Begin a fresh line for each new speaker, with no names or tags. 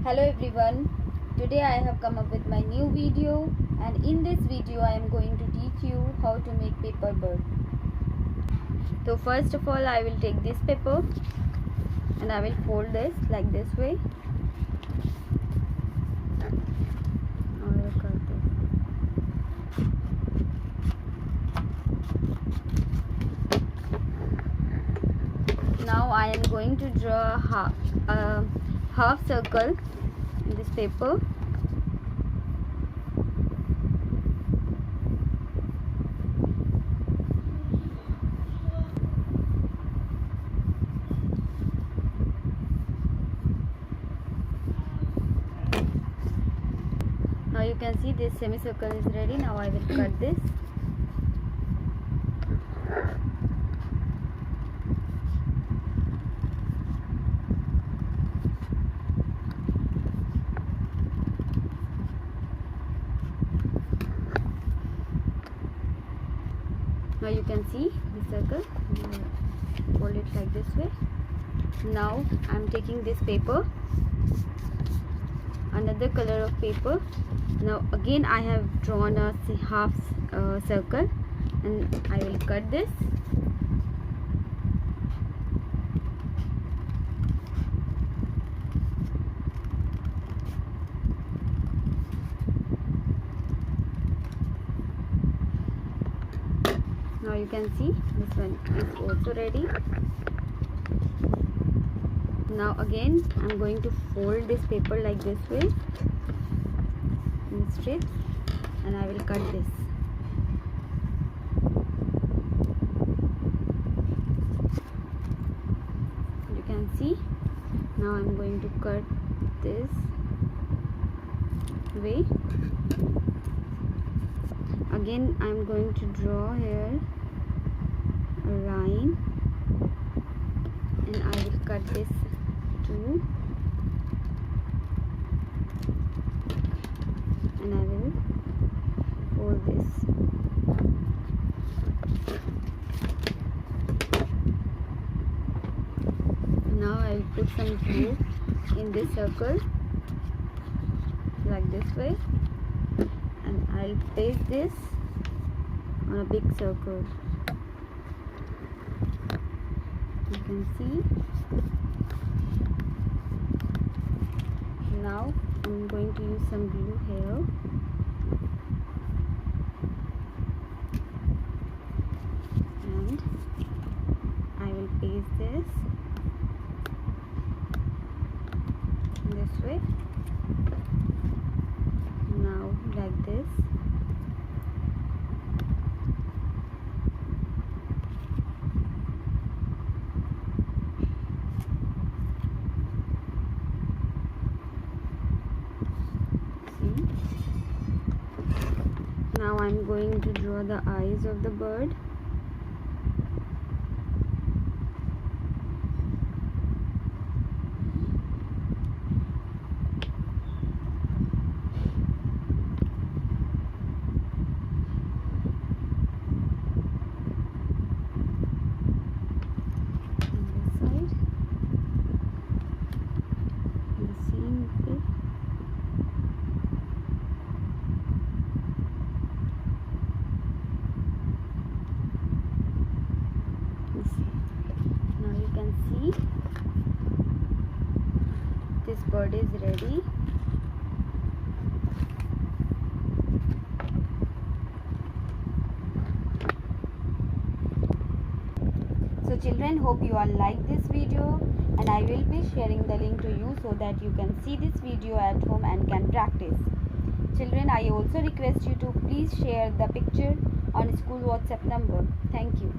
Hello everyone, today I have come up with my new video, and in this video I am going to teach you how to make paper bird. So first of all I will take this paper and I will fold this like this way. Now I am going to draw a half circle in this paper. Now you can see this semicircle is ready. Now I will cut this. Now you can see the circle. Fold it like this way. Now I am taking this paper, another color of paper. Now again I have drawn a half circle and I will cut this. Now you can see this one is also ready. Now again I am going to fold this paper like this way in strips and I will cut this. You can see now I am going to cut this way. Again I am going to draw here a line and I will cut this too, and I will fold this. Now I will put some glue in this circle like this way, and I'll paste this on a big circle. You can see. Now I'm going to use some glue here. And I will paste this way. Now like this. Now I'm going to draw the eyes of the bird. Now you can see this bird is ready. So children, hope you all like this video, and I will be sharing the link to you so that you can see this video at home and can practice. Children, I also request you to please share the picture on school WhatsApp number. Thank you.